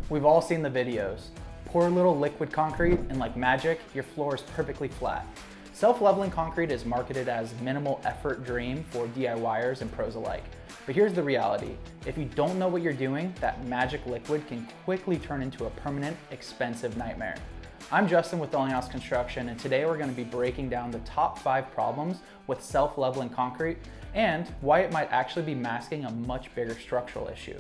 We've all seen the videos. Pour a little liquid concrete and like magic, your floor is perfectly flat. Self-leveling concrete is marketed as minimal effort dream for DIYers and pros alike. But here's the reality. If you don't know what you're doing, that magic liquid can quickly turn into a permanent, expensive nightmare. I'm Justin with Dalinghaus Construction, and today we're going to be breaking down the top 5 problems with self-leveling concrete and why it might actually be masking a much bigger structural issue.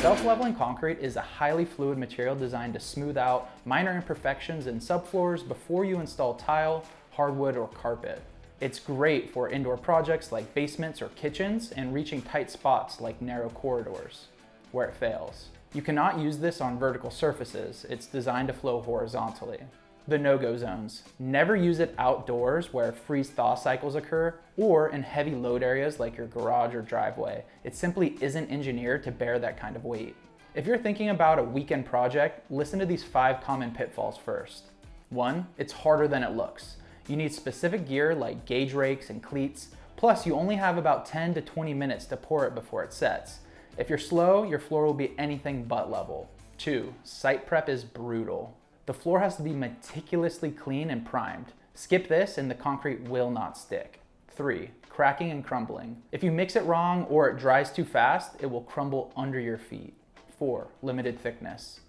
Self-leveling concrete is a highly fluid material designed to smooth out minor imperfections in subfloors before you install tile, hardwood, or carpet. It's great for indoor projects like basements or kitchens and reaching tight spots like narrow corridors. Where it fails, you cannot use this on vertical surfaces. It's designed to flow horizontally. The no-go zones. Never use it outdoors where freeze-thaw cycles occur or in heavy load areas like your garage or driveway. It simply isn't engineered to bear that kind of weight. If you're thinking about a weekend project, listen to these 5 common pitfalls first. 1, it's harder than it looks. You need specific gear like gauge rakes and cleats, plus you only have about 10 to 20 minutes to pour it before it sets. If you're slow, your floor will be anything but level. 2, site prep is brutal. The floor has to be meticulously clean and primed. Skip this and the concrete will not stick. 3, cracking and crumbling. If you mix it wrong or it dries too fast, it will crumble under your feet. 4, limited thickness.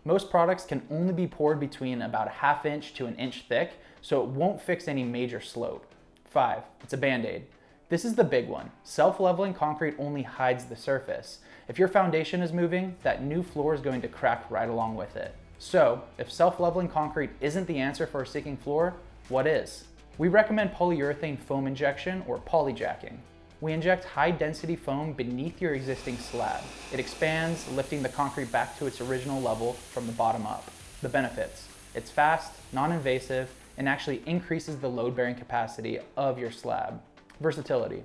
Most products can only be poured between about a ½ inch to an inch thick, so it won't fix any major slope. 5, it's a band-aid. This is the big one. Self-leveling concrete only hides the surface. If your foundation is moving, that new floor is going to crack right along with it. So, if self-leveling concrete isn't the answer for a sinking floor, what is? We recommend polyurethane foam injection or polyjacking. We inject high-density foam beneath your existing slab. It expands, lifting the concrete back to its original level from the bottom up. The benefits: it's fast, non-invasive, and actually increases the load-bearing capacity of your slab. Versatility.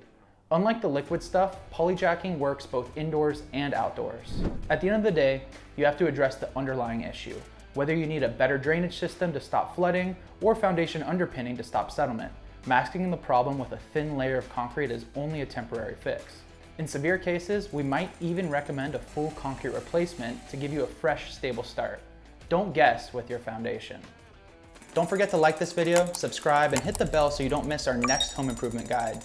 Unlike the liquid stuff, polyjacking works both indoors and outdoors. At the end of the day, you have to address the underlying issue, whether you need a better drainage system to stop flooding or foundation underpinning to stop settlement. Masking the problem with a thin layer of concrete is only a temporary fix. In severe cases, we might even recommend a full concrete replacement to give you a fresh, stable start. Don't guess with your foundation. Don't forget to like this video, subscribe, and hit the bell so you don't miss our next home improvement guide.